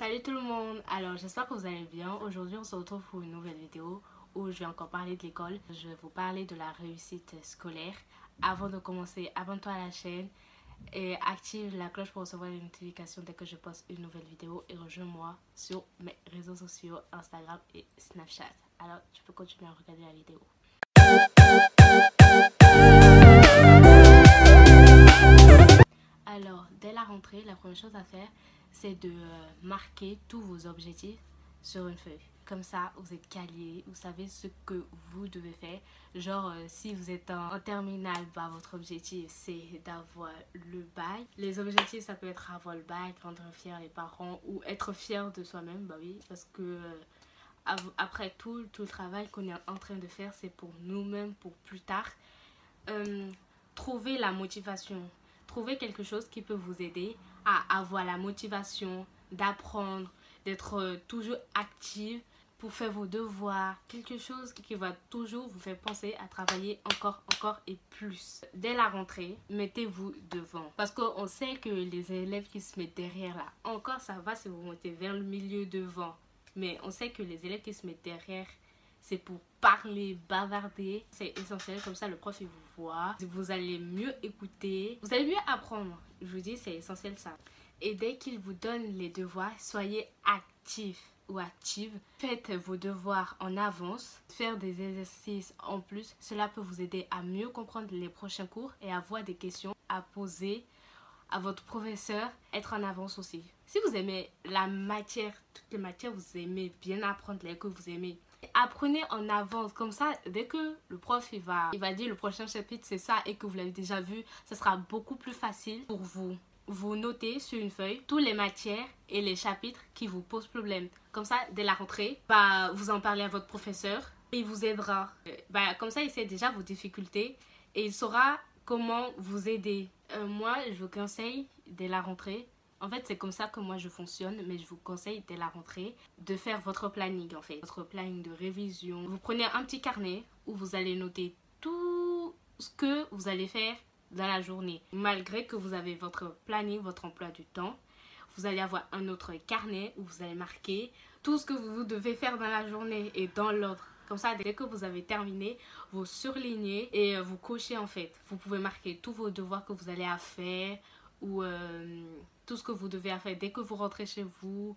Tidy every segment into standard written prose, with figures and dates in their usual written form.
Salut tout le monde, alors j'espère que vous allez bien. Aujourd'hui on se retrouve pour une nouvelle vidéo où je vais encore parler de l'école. Je vais vous parler de la réussite scolaire. Avant de commencer, abonne-toi à la chaîne et active la cloche pour recevoir les notifications dès que je poste une nouvelle vidéo. Et rejoins-moi sur mes réseaux sociaux, Instagram et Snapchat. Alors tu peux continuer à regarder la vidéo. Alors, dès la rentrée, la première chose à faire, c'est de marquer tous vos objectifs sur une feuille. Comme ça, vous êtes calé, vous savez ce que vous devez faire. Genre, si vous êtes en terminale, bah, votre objectif, c'est d'avoir le bac. Les objectifs, ça peut être avoir le bac, rendre fiers les parents ou être fier de soi-même, bah oui, parce que après tout le travail qu'on est en train de faire, c'est pour nous-mêmes, pour plus tard. Trouver la motivation. Trouver quelque chose qui peut vous aider à avoir la motivation d'apprendre, d'être toujours active pour faire vos devoirs. Quelque chose qui va toujours vous faire penser à travailler encore et plus. Dès la rentrée, mettez-vous devant. Parce qu'on sait que les élèves qui se mettent derrière là, encore ça va si vous montez vers le milieu devant. Mais on sait que les élèves qui se mettent derrière, c'est pour parler, bavarder. C'est essentiel, comme ça le prof il vous voit. Vous allez mieux écouter, vous allez mieux apprendre. Je vous dis, c'est essentiel ça. Et dès qu'il vous donne les devoirs, soyez actifs ou active. Faites vos devoirs en avance. Faire des exercices en plus, cela peut vous aider à mieux comprendre les prochains cours et avoir des questions à poser à votre professeur. Être en avance aussi. Si vous aimez la matière, toutes les matières, vous aimez bien apprendre les que vous aimez, apprenez en avance, comme ça dès que le prof il va dire le prochain chapitre c'est ça et que vous l'avez déjà vu, ça sera beaucoup plus facile pour vous. Vous notez sur une feuille toutes les matières et les chapitres qui vous posent problème. Comme ça, dès la rentrée, vous en parlez à votre professeur et il vous aidera. Comme ça, il sait déjà vos difficultés et il saura comment vous aider. Moi, je vous conseille dès la rentrée. En fait, c'est comme ça que moi je fonctionne, mais je vous conseille dès la rentrée de faire votre planning en fait. Votre planning de révision. Vous prenez un petit carnet où vous allez noter tout ce que vous allez faire dans la journée. Malgré que vous avez votre planning, votre emploi du temps, vous allez avoir un autre carnet où vous allez marquer tout ce que vous devez faire dans la journée et dans l'ordre. Comme ça, dès que vous avez terminé, vous surlignez et vous cochez en fait. Vous pouvez marquer tous vos devoirs que vous allez à faire ou tout ce que vous devez faire dès que vous rentrez chez vous.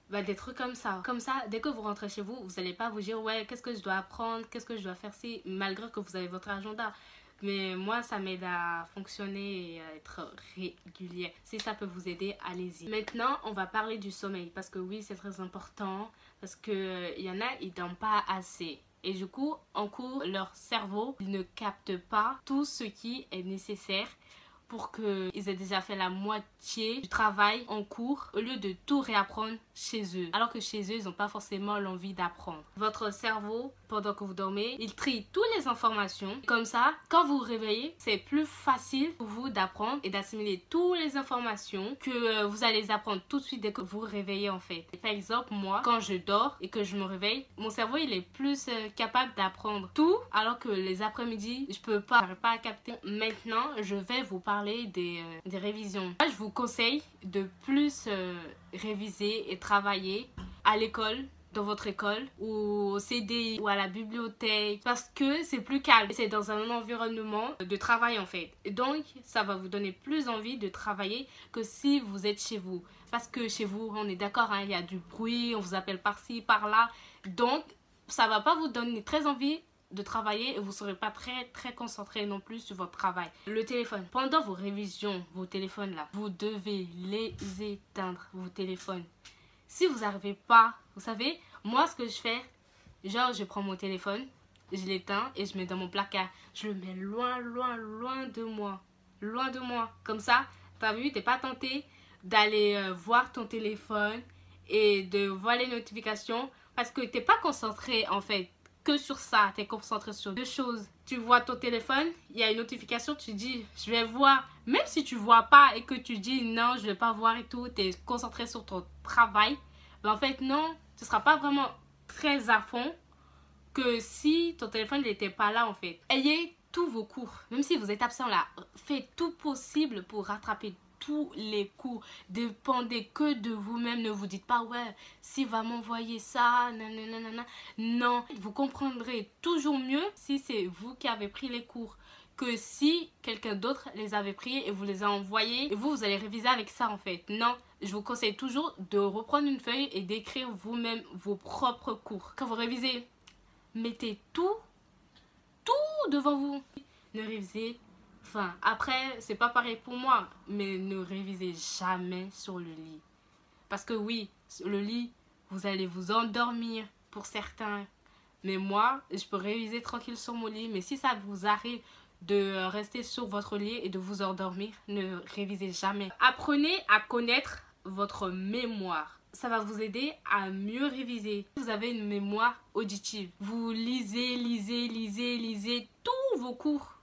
Des trucs comme ça. Comme ça, dès que vous rentrez chez vous, vous n'allez pas vous dire ouais, qu'est-ce que je dois apprendre, qu'est-ce que je dois faire si, malgré que vous avez votre agenda. Mais moi, ça m'aide à fonctionner et à être régulier. Si ça peut vous aider, allez-y. Maintenant, on va parler du sommeil. Parce que oui, c'est très important. Parce qu'il y en a, ils ne dorment pas assez. Et du coup, en cours, leur cerveau ne capte pas tout ce qui est nécessaire pour qu'ils aient déjà fait la moitié du travail en cours au lieu de tout réapprendre chez eux. Alors que chez eux, ils n'ont pas forcément l'envie d'apprendre. Votre cerveau, pendant que vous dormez, il trie toutes les informations. Comme ça, quand vous vous réveillez, c'est plus facile pour vous d'apprendre et d'assimiler toutes les informations que vous allez apprendre tout de suite dès que vous vous réveillez en fait. Par exemple, moi, quand je dors et que je me réveille, mon cerveau, il est plus capable d'apprendre tout, alors que les après-midi, j'arrive pas à capter. Maintenant, je vais vous parler des révisions. Moi, je vous conseille de plus réviser et travailler à l'école, dans votre école ou au CDI ou à la bibliothèque parce que c'est plus calme. C'est dans un environnement de travail en fait. Et donc, ça va vous donner plus envie de travailler que si vous êtes chez vous. Parce que chez vous, on est d'accord, hein, il y a du bruit, on vous appelle par-ci, par-là. Donc, ça va pas vous donner très envie de travailler et vous ne serez pas très concentré non plus sur votre travail. Le téléphone. Pendant vos révisions, vos téléphones là, vous devez les éteindre, vos téléphones. Si vous n'arrivez pas, vous savez, moi ce que je fais, genre je prends mon téléphone, je l'éteins et je mets dans mon placard. Je le mets loin de moi. Loin de moi. Comme ça, t'as vu, t'es pas tenté d'aller voir ton téléphone et de voir les notifications parce que t'es pas concentré en fait que sur ça, tu es concentré sur deux choses. Tu vois ton téléphone, il y a une notification, tu dis je vais voir. Même si tu vois pas et que tu dis non, je vais pas voir et tout, tu es concentré sur ton travail. En fait, non, tu ne seras pas vraiment très à fond que si ton téléphone n'était pas là en fait. Ayez tous vos cours. Même si vous êtes absent là, faites tout possible pour rattraper tous les cours. Dépendez que de vous-même. Ne vous dites pas, ouais, s'il va m'envoyer ça, nanana. Non, vous comprendrez toujours mieux si c'est vous qui avez pris les cours que si quelqu'un d'autre les avait pris et vous les a envoyés. Et vous allez réviser avec ça en fait. Non, je vous conseille toujours de reprendre une feuille et d'écrire vous-même vos propres cours. Quand vous révisez, mettez tout devant vous. Ne révisez. Enfin, après, c'est pas pareil pour moi, mais ne révisez jamais sur le lit. Parce que oui, sur le lit, vous allez vous endormir pour certains. Mais moi, je peux réviser tranquille sur mon lit. Mais si ça vous arrive de rester sur votre lit et de vous endormir, ne révisez jamais. Apprenez à connaître votre mémoire. Ça va vous aider à mieux réviser. Vous avez une mémoire auditive. Vous lisez tous vos cours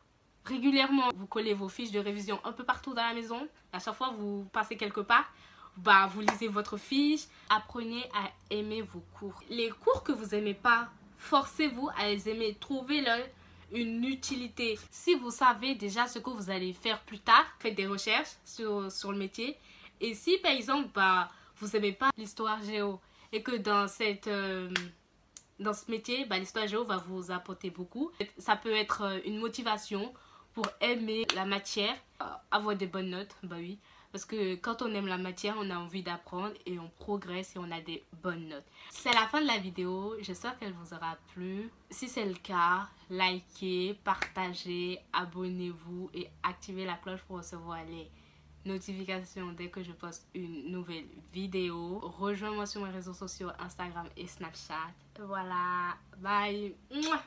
régulièrement. Vous collez vos fiches de révision un peu partout dans la maison. À chaque fois vous passez quelque part, vous lisez votre fiche. Apprenez à aimer vos cours. Les cours que vous n'aimez pas, forcez-vous à les aimer. Trouvez-leur une utilité. Si vous savez déjà ce que vous allez faire plus tard, faites des recherches sur le métier. Et si par exemple, vous n'aimez pas l'histoire géo et que dans ce métier, l'histoire géo va vous apporter beaucoup. Ça peut être une motivation pour aimer la matière, avoir des bonnes notes, oui. Parce que quand on aime la matière, on a envie d'apprendre et on progresse et on a des bonnes notes. C'est la fin de la vidéo. J'espère qu'elle vous aura plu. Si c'est le cas, likez, partagez, abonnez-vous et activez la cloche pour recevoir les notifications dès que je poste une nouvelle vidéo. Rejoins-moi sur mes réseaux sociaux Instagram et Snapchat. Voilà, bye. Mouah.